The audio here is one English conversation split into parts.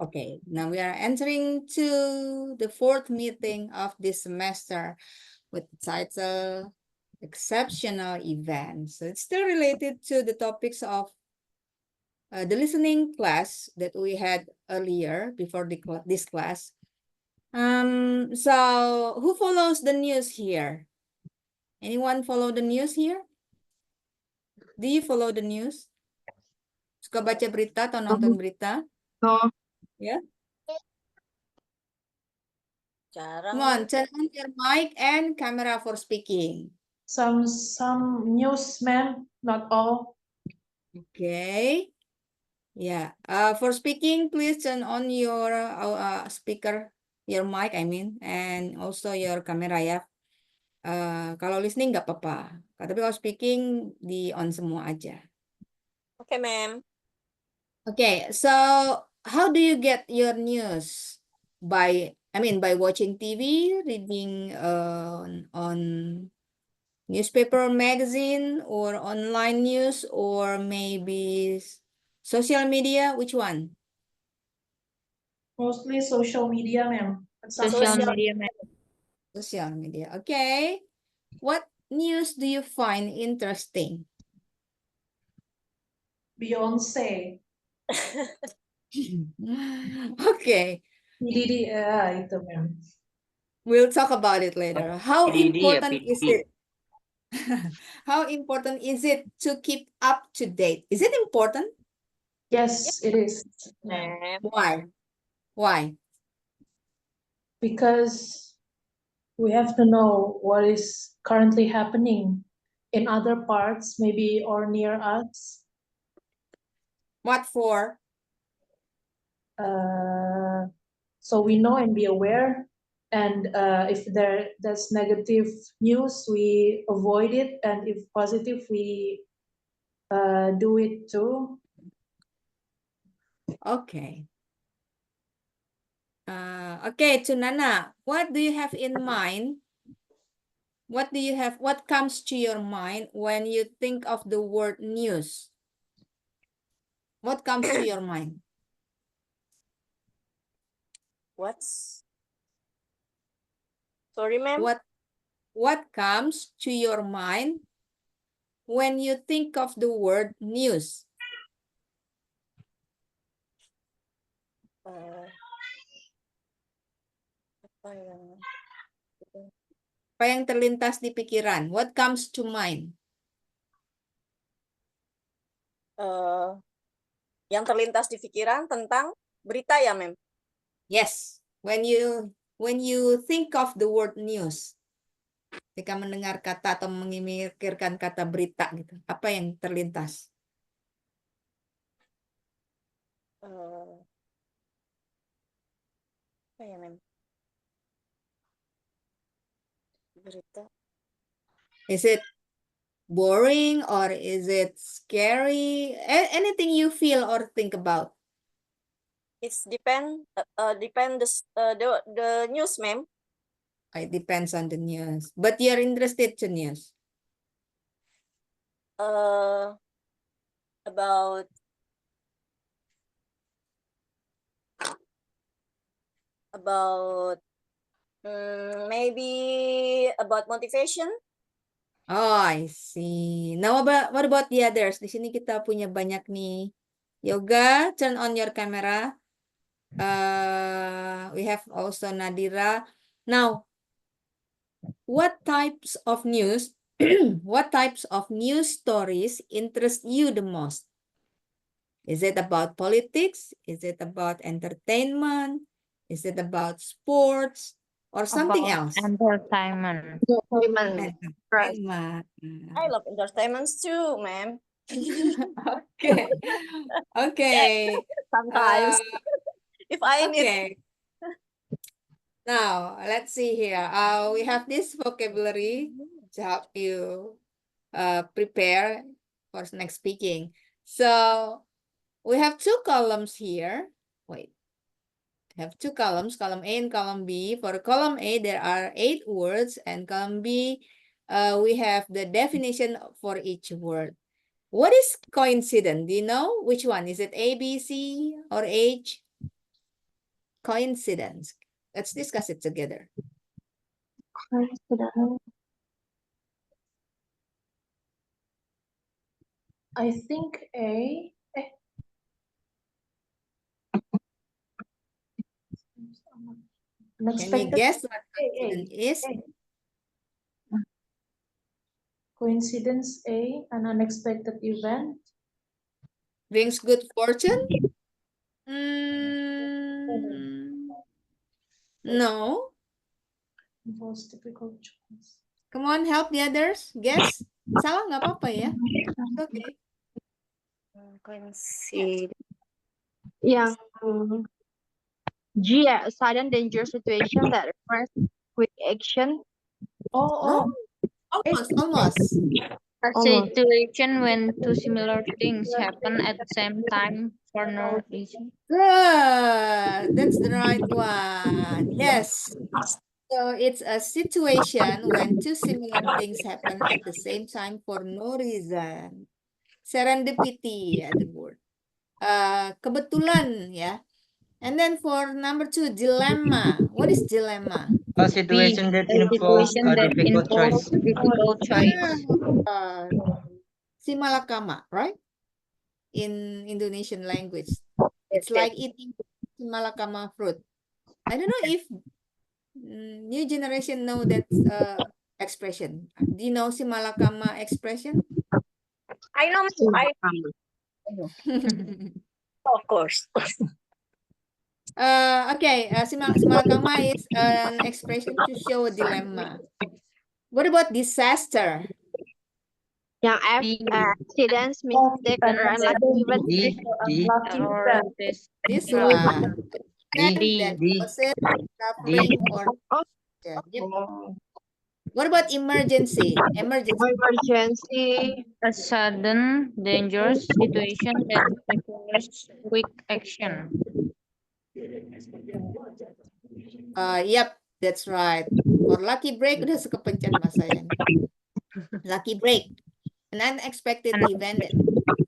Okay, now we are entering to the fourth meeting of this semester with the title Exceptional Events. So it's still related to the topics of the listening class that we had earlier before this class. So who follows the news here? Anyone follow the news here? Do you follow the news? Suka baca berita atau nonton berita? No. Ya? Jarang. Come on, turn on your mic and camera for speaking. Some news, ma'am, not all. Okay. Yeah. For speaking, please turn on your speaker, your mic, I mean, and also your camera ya. Kalau listening nggak apa-apa. Tapi kalau speaking di on semua aja. Okay, ma'am. Okay. So how do you get your news? By watching TV, reading on newspaper, magazine, or online news, or maybe social media? Which one? Mostly social media, ma'am. Social media. Social media. Okay. What news do you find interesting? Beyonce. Okay. Didi, itu, ma'am. We'll talk about it later. How PDD ya, important is PDD. it? How important is it to keep up to date? Is it important? Yes, it is. Ma'am. Why? Why? Because we have to know what is currently happening in other parts, maybe or near us. What for? So we know and be aware. And if there's negative news, we avoid it. And if positive, we do it too. Okay. Okay, to Nana, what do you have in mind? What comes to your mind when you think of the word news? What comes to your mind? Sorry, ma'am. What comes to your mind when you think of the word news? Apa yang terlintas di pikiran? What comes to mind? Yang terlintas di pikiran tentang berita ya, ma'am. Yes, when you think of the word news, ketika mendengar kata atau memikirkan kata berita gitu, apa yang terlintas? Apa ya, ma'am? Berita. Is it boring or is it scary? Anything you feel or think about? It's depend the news, ma'am. It depends on the news. But you're interested to news. About maybe about motivation. Oh, I see. Now, what about the others? Di sini kita punya banyak nih. Yoga, turn on your camera. We have also Nadira. Now, what types of news, what types of news stories interest you the most? Is it about politics? Is it about entertainment? Is it about sports? Or something else? Entertainment. Entertainment. I love entertainments too, ma'am. Okay. Okay. Sometimes. If I need. Okay. Now, let's see here. We have this vocabulary to help you prepare for next speaking. So, we have two columns here. Wait. We have two columns, column A and column B. For column A, there are 8 words, and column B, we have the definition for each word. What is coincident? Do you know which one? Is it A, B, C, or H? coincidence? Let's discuss it together. I think A. Can you Unexpected. guess what A, coincidence is? A. Coincidence A, an unexpected event. Brings good fortune? Mm, no. Involves typical choice. Come on, help the others. Guess. Salah nggak apa-apa ya. It's okay. Yang G ya, sudden danger situation that requires quick action. Oh, Almost. A Almost. situation when two similar things happen at the same time for no reason. Good. That's the right one. Yes. So it's a situation when two similar things happen at the same time for no reason. Serendipity, ya, the word. Kebetulan, ya. And then for number 2, dilemma. What is dilemma? A situation that A involves situation a that difficult choice. involves a difficult choice. Simalakama, right? In Indonesian language. It's like eating simalakama fruit. I don't know if new generation know that expression. Do you know simalakama expression? I know, of course. Okay, simalakama is an expression to show a dilemma. What about disaster? Yang F, accidents, mistake, or unlucky event. D, unlucky Or event. this This one. D, That D. causes suffering or death. Yep. What about emergency? Emergency. Emergency. a sudden dangerous situation that requires quick action. Yep, that's right. For lucky break udah sekepencet mas saya. Lucky break, an unexpected event that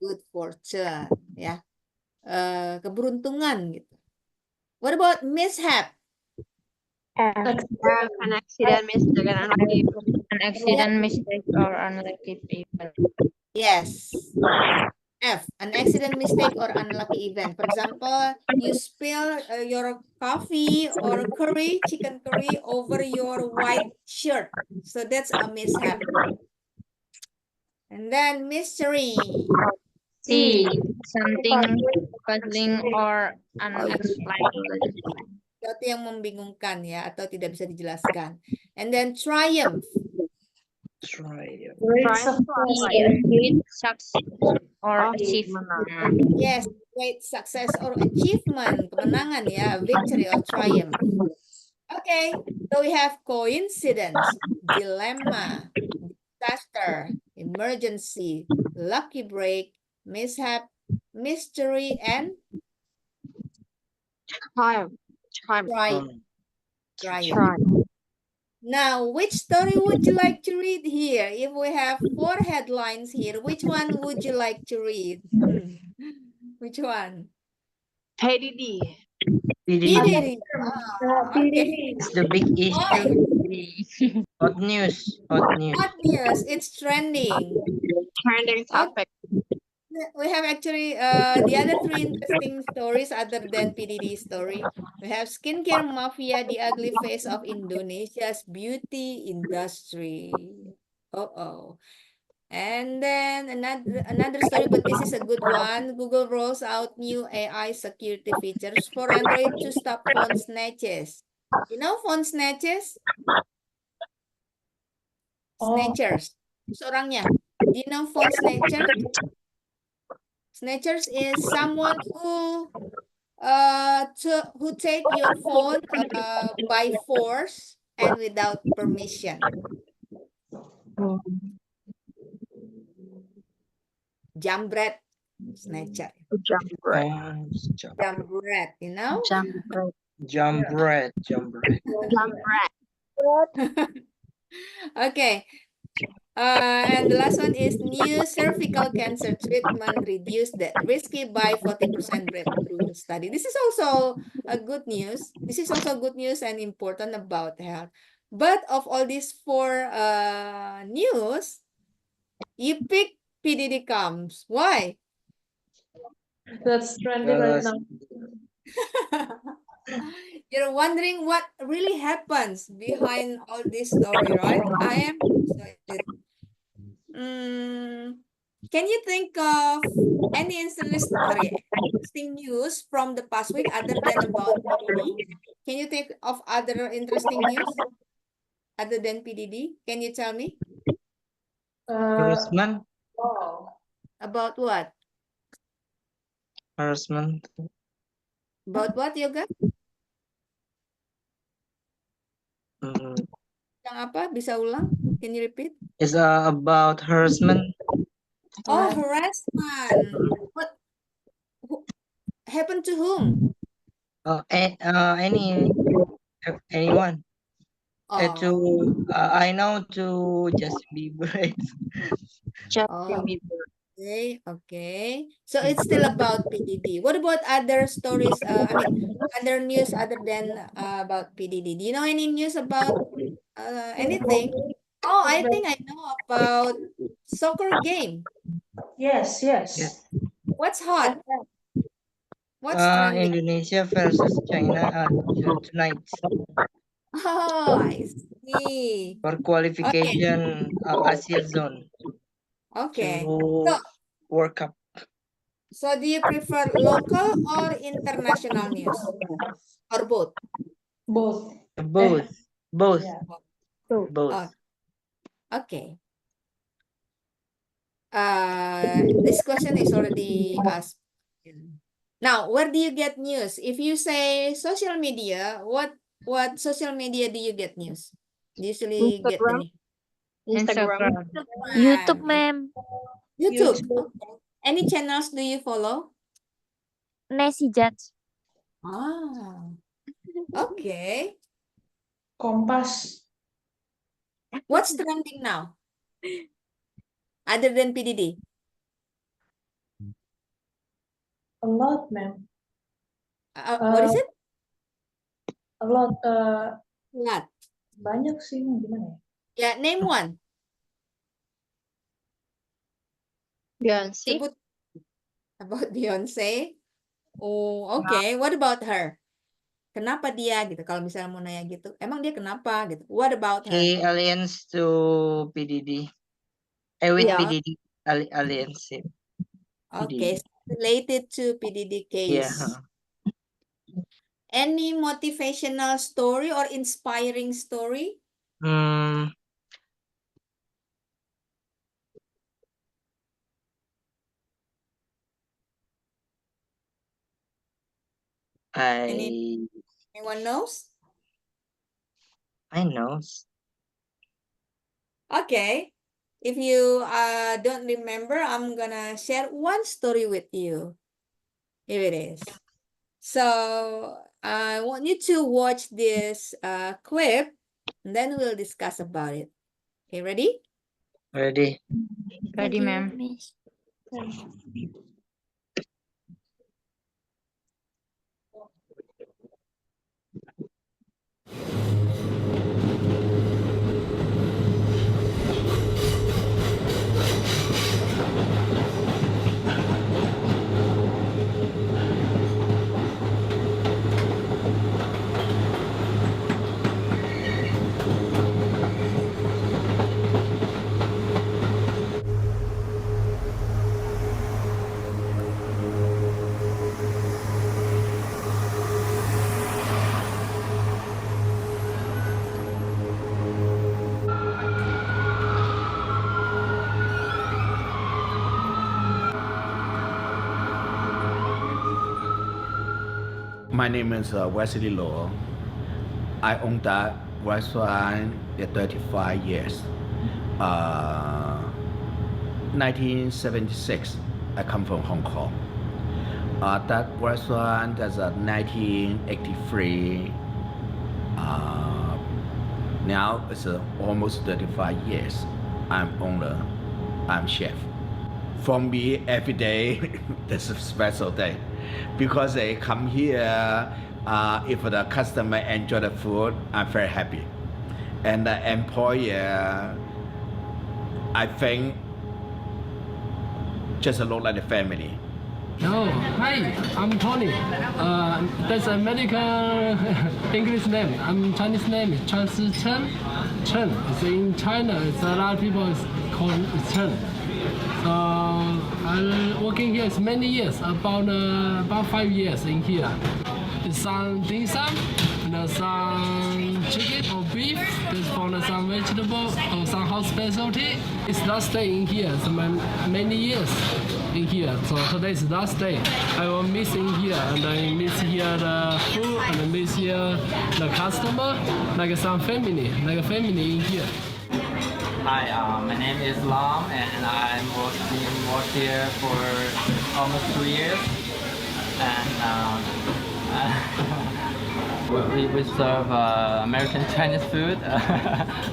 good fortune, ya. Keberuntungan gitu. What about mishap? An accident, mistake, and unlucky event. An accident, mistake, or unlucky event. Yes. F, an accident, mistake, or unlucky event. For example, you spill your coffee or curry, chicken curry, over your white shirt. So that's a mishap. And then mystery. C, something puzzling or unexplained. Sesuatu yang membingungkan ya, atau tidak bisa dijelaskan. And then triumph. Triumph. Great Triumph. success. Great success or achievement. Yes, great success or achievement, kemenangan ya, victory or triumph. Okay, so we have coincidence, dilemma, disaster, emergency, lucky break, mishap, mystery, and Triumph. triumph. Triumph. Now, which story would you like to read here? If we have 4 headlines here, which one would you like to read? Which one? Hey Didi. Didi. Okay. It's the big issue. Hot news. Hot news. Hot news, it's trending. Trending topic. We have actually the other 3 interesting stories other than PDD story. We have skincare mafia, the ugly face of Indonesia's beauty industry. And then another story, but this is a good one. Google rolls out new AI security features for Android to stop phone snatches. You know phone snatches? Snatchers. Seorangnya. Do you know phone snatchers? Snatchers is someone who take your phone by force and without permission. Jambret, snatcher. Jambret, you know? Jambret. Okay. And the last one is new cervical cancer treatment reduced the risky by 40% breakthrough study. This is also a good news. This is also good news and important about health. But of all these four news, you pick PDD comes. Why? That's trending right Because now. You're wondering what really happens behind all this story, right? I am excited. Can you think of any interesting news from the past week other than about PDD? Can you think of other interesting news other than PDD? Can you tell me harassment, Wow. about what? harassment. About what, Yoga? Mm, Yang apa? Bisa ulang? Can you repeat? It's about harassment. Oh, harassment. What happened to whom? Anyone. Oh, I know to Justin Bieber. Justin Oh. Bieber. Okay. So it's still about PDD. What about other stories? Other news other than about PDD. Do you know any news about anything? Oh, I think I know about soccer game. Yes, yes. What's hot? What's trending? Indonesia versus China tonight Oh, I see. for qualification Asia zone Okay. to World Cup. So do you prefer local or international news? Or both? Both. Both. Yeah. Oh, okay. This question is already asked. Now, where do you get news? If you say social media, what social media do you get news? Usually get the Instagram. news. Instagram. YouTube, Instagram, ma'am. YouTube. Okay. Any channels do you follow? Nancy Judge. Ah, okay. Kompas. What's trending now? Other than PDD? A lot, ma'am. What is it? A lot. What? Banyak sih, gimana ya? Yeah, name one. Beyonce. Sebut about Beyonce. Oh, okay. What about her? Kenapa dia gitu? Kalau misalnya mau nanya gitu, emang dia kenapa gitu? What about her? He alliance to PDD. With Yeah. PDD alliance. Okay, related to PDD Yeah. case. Any motivational story or inspiring story? Anyone knows? I know. Okay. If you don't remember, I'm gonna share one story with you. Here it is. So I want you to watch this clip, and then we'll discuss about it. Okay, ready? Ready. Ready, ma'am. My name is Wesley Law. I own that restaurant 35 years. 1976, I come from Hong Kong. That restaurant is 1983. Now it's almost 35 years. I'm owner, I'm chef. For me, every day, that's a special day because they come here. If the customer enjoy the food, I'm very happy. And the employer, I think, just look like the family. Oh, hi, I'm Tony. That's American English name. I'm Chinese name, Chen Si Chen. Chen. It's in China. It's a lot of people call it Chen. So I'm working here many years, about 5 years in here. Some dim sum, and some chicken or beef. There's some vegetable or some house specialty. It's last day in here. So many years in here. So today is last day. I will miss in here, and I miss here the food, and I miss here the customer, like some family, like a family in here. Hi, my name is Lam, and I'm work here for almost 2 years. And we serve American Chinese food,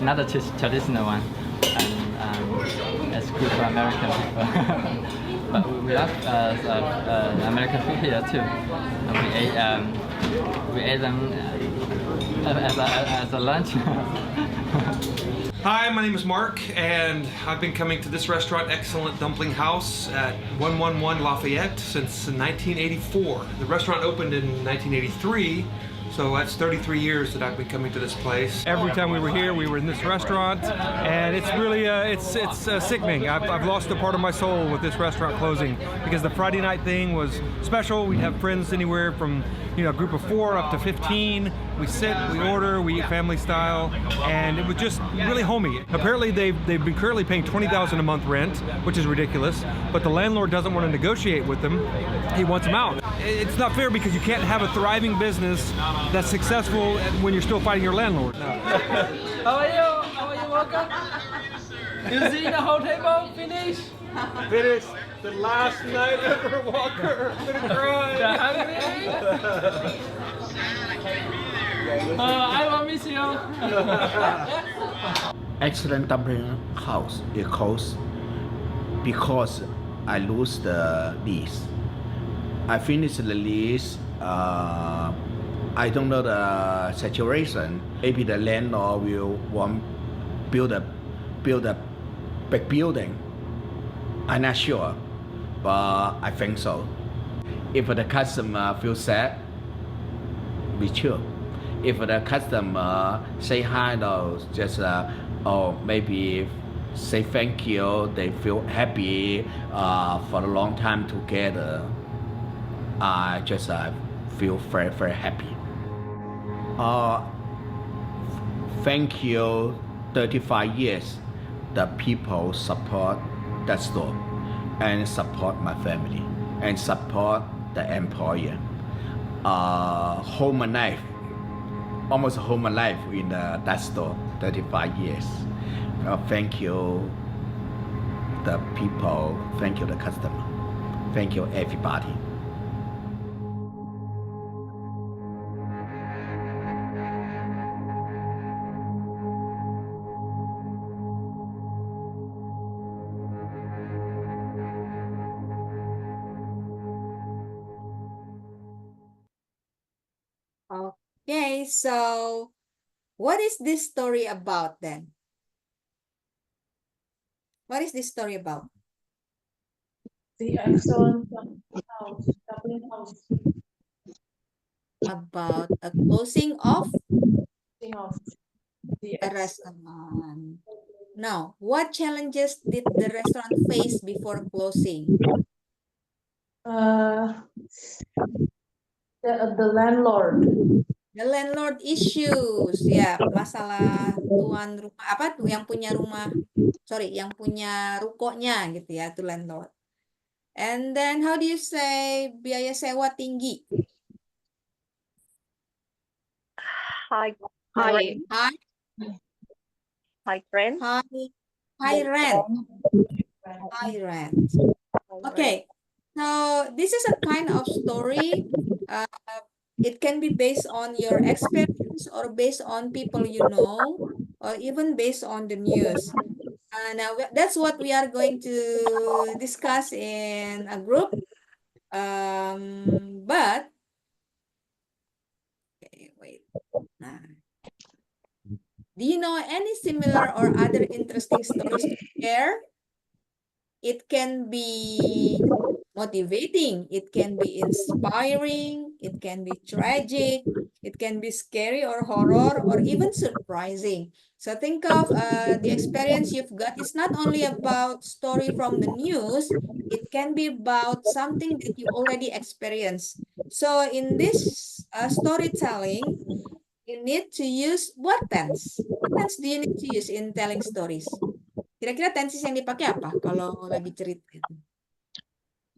not the traditional one, and it's good for American people. But we love American food here too. And we ate them as a lunch. Hi, my name is Mark, and I've been coming to this restaurant, Excellent Dumpling House, at 111 Lafayette since 1984. The restaurant opened in 1983, so that's 33 years that I've been coming to this place. Every time we were here, we were in this restaurant, and it's really it's sickening. I've lost a part of my soul with this restaurant closing because the Friday night thing was special. We'd have friends anywhere from a group of 4 up to 15. We sit, we order, we eat family style, and it was just really homey. Apparently, they've been currently paying $20,000 a month rent, which is ridiculous. But the landlord doesn't want to negotiate with them; he wants them out. It's not fair because you can't have a thriving business that's successful when you're still fighting your landlord. How are you? How are you, Walker? You see the whole table finish? Finished the last night ever, Walker. I'm gonna cry. You're hungry? I will miss you. Excellent Dumpling House is closed because I lose the lease. I finished the lease. I don't know the situation. Maybe the landlord will want build a big building. I'm not sure, but I think so. If the customer feels sad, be chill. If the customer say hi, no, just or maybe say thank you, they feel happy for a long time together. I just feel very, very happy. Thank you, 35 years, the people support that store and support my family and support the employer. Whole my life, almost whole my life in that store, 35 years. Thank you, the people, thank you, the customer, thank you, everybody. Okay, so what is this story about then? What is this story about? The Excellent Dumpling House. About a closing of The a restaurant. Now, what challenges did the restaurant face before closing? The landlord. The landlord issues, ya, masalah tuan rumah apa tuh yang punya rumah, yang punya rukonya gitu ya, tuh landlord. And then how do you say biaya sewa tinggi? High Hi. rent. High rent. High rent. Okay, so this is a kind of story. It can be based on your experience or based on people you know, or even based on the news. Now that's what we are going to discuss in a group. But okay, wait. Nah. Do you know any similar or other interesting stories to share? It can be motivating, it can be inspiring, it can be tragic, it can be scary or horror, or even surprising. So think of the experience you've got. It's not only about story from the news, it can be about something that you already experienced. So in this storytelling, you need to use what tense? What tense do you need to use in telling stories? Kira-kira tenses yang dipakai apa kalau lagi cerita itu?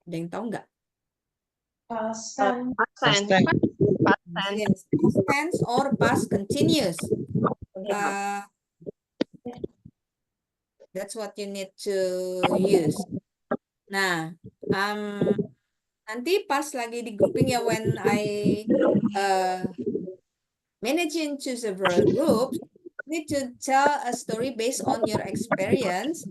Ada yang tahu nggak? Past tense. Past tense. Past tense. Yes, past tense or past continuous. That's what you need to use. Nah, nanti pas lagi di grouping ya, when I manage into several groups, you need to tell a story based on your experience,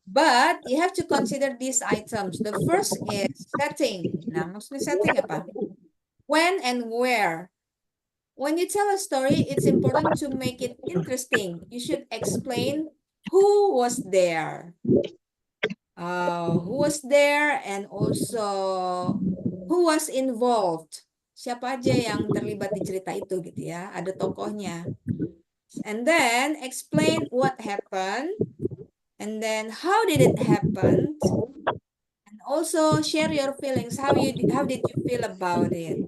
but you have to consider these items. The first is setting. Nah, maksudnya setting apa? When and where. When you tell a story, it's important to make it interesting. You should explain who was there. Who was there, and also who was involved. Siapa aja yang terlibat di cerita itu gitu ya, ada tokohnya. And then explain what happened, and then how did it happen, and also share your feelings. How did you feel about it?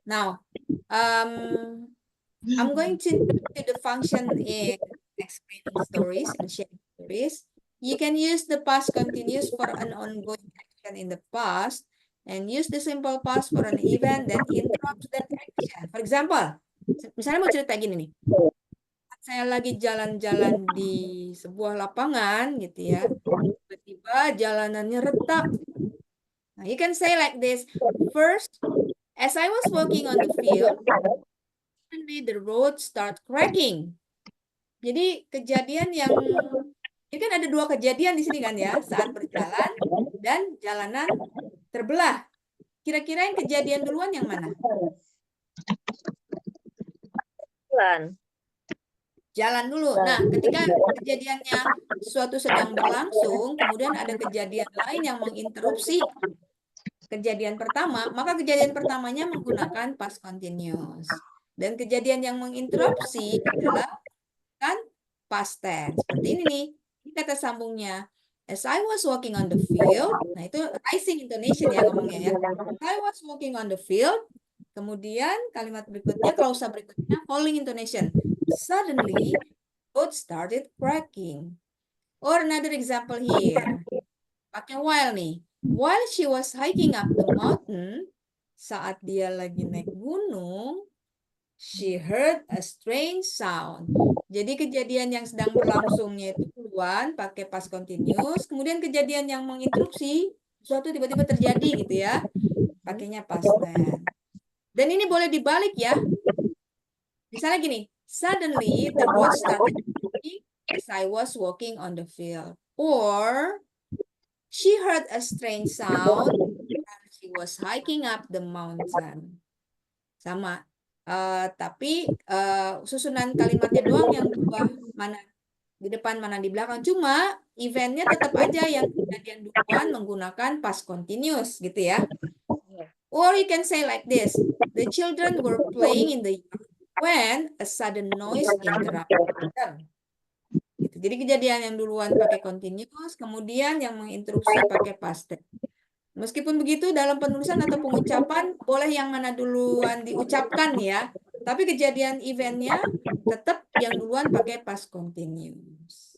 Now, I'm going to the function in explaining stories and sharing stories. You can use the past continuous for an ongoing action in the past, and use the simple past for an event that interrupts that action. For example, misalnya mau cerita gini nih. Saya lagi jalan-jalan di sebuah lapangan gitu ya. Tiba-tiba jalanannya retak. Nah, you can say like this. First, as I was walking on the field, suddenly the road start cracking. Jadi kejadian yang ini kan ada dua kejadian di sini kan ya, saat berjalan dan jalanan terbelah. Kira-kira yang kejadian duluan yang mana? Jalan dulu. Nah, ketika kejadiannya suatu sedang berlangsung, kemudian ada kejadian lain yang menginterupsi kejadian pertama, maka kejadian pertamanya menggunakan past continuous. Dan kejadian yang menginterupsi adalah kan past tense. Seperti ini nih. Ini kata sambungnya. As I was walking on the field. Nah, itu rising intonation ya ngomongnya ya. As I was walking on the field. Kemudian kalimat berikutnya, klausa berikutnya, falling intonation. Suddenly, road started cracking. Or another example here. Pakai while nih. While she was hiking up the mountain, saat dia lagi naik gunung, she heard a strange sound. Jadi kejadian yang sedang berlangsungnya itu duluan pakai past continuous, kemudian kejadian yang menginterupsi, suatu tiba-tiba terjadi gitu ya, pakainya past tense. Dan ini boleh dibalik ya. Misalnya gini, suddenly the road started cracking as I was walking on the field. Or she heard a strange sound as she was hiking up the mountain. Sama. Tapi susunan kalimatnya doang yang berubah, mana di depan mana di belakang. Cuma eventnya tetap aja yang kejadian duluan menggunakan past continuous gitu ya. Or you can say like this. The children were playing in the yard when a sudden noise interrupted them. Gitu. Jadi kejadian yang duluan pakai continuous, kemudian yang menginterupsi pakai past tense. Meskipun begitu, dalam penulisan atau pengucapan, boleh yang mana duluan diucapkan ya. Tapi kejadian eventnya tetap yang duluan pakai past continuous.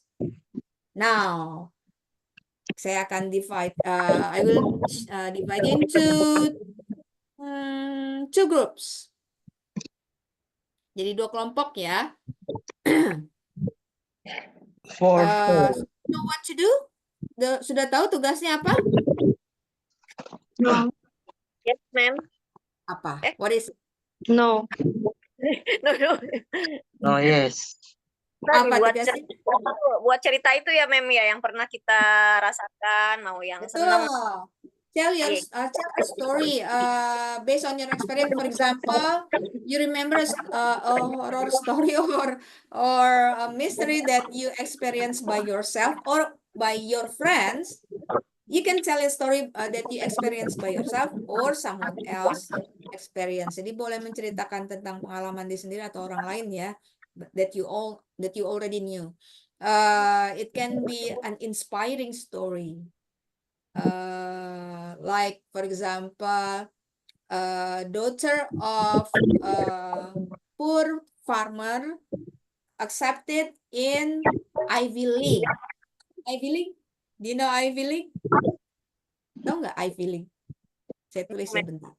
Now, saya akan divide, I will divide into two groups. Jadi dua kelompok ya. Know what to do? Sudah tahu tugasnya apa? No. Yes, ma'am. Apa? What is it? No. No. Oh, yes. Tadi Apa buat dikasih? buat cerita itu ya Mem ya yang pernah kita rasakan, mau yang senang. Betul. Tell a story based on your experience. For example, you remember a horror story or a mystery that you experienced by yourself or by your friends. You can tell a story that you experienced by yourself or someone else experience. Jadi boleh menceritakan tentang pengalaman diri sendiri atau orang lain ya, that you already knew. It can be an inspiring story. Like for example, daughter of poor farmer accepted in Ivy League. Ivy League? Do you know Ivy League? Tahu nggak Ivy League? Saya tulis sebentar.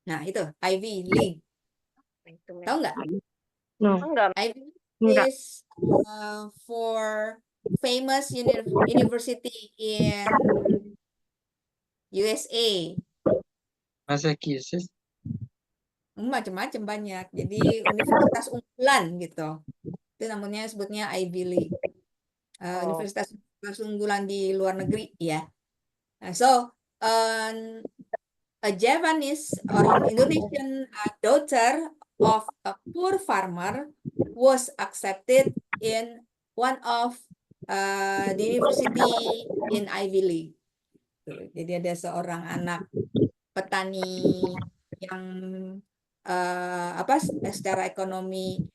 Nah itu Ivy League. Tahu nggak? No. Enggak. Ivy Enggak. is for famous university in USA. Massachusetts. Macam-macam banyak. Jadi universitas unggulan gitu. Itu namanya sebutnya Ivy League. Universitas unggulan di luar negeri ya. So a Javanese or an Indonesian daughter of a poor farmer was accepted in one of the university in Ivy League. Jadi ada seorang anak petani yang secara ekonomi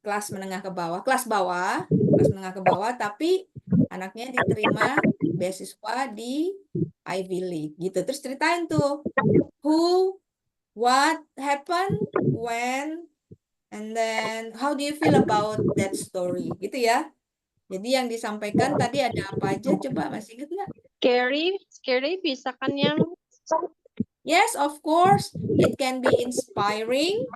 kelas menengah ke bawah, kelas menengah ke bawah, tapi anaknya diterima beasiswa di Ivy League gitu. Terus ceritain tuh what happened, when, and then how do you feel about that story gitu ya. Jadi yang disampaikan tadi ada apa aja, coba masih ingat nggak? Scary bisa kan yang Yes, of course. It can be inspiring.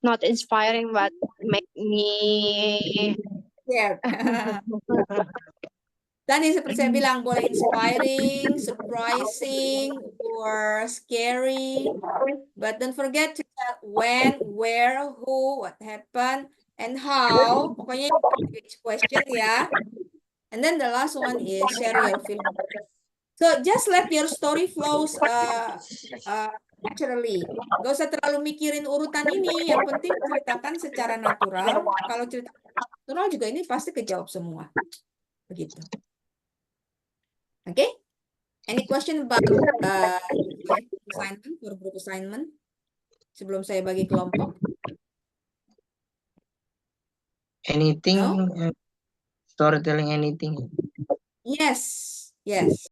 not inspiring but make me Scared. Tadi seperti saya bilang, boleh inspiring, surprising, or scary. But don't forget to tell when, where, who, what happened, and how. Pokoknya each question ya. And then the last one is share your feelings. So just let your story flows naturally. Gak usah terlalu mikirin urutan ini. Yang penting ceritakan secara natural. Kalau cerita natural juga ini pasti kejawab semua. Begitu. Okay? Any question about assignment for group assignment? Sebelum saya bagi kelompok. Anything? No? Storytelling anything? Yes. Yes.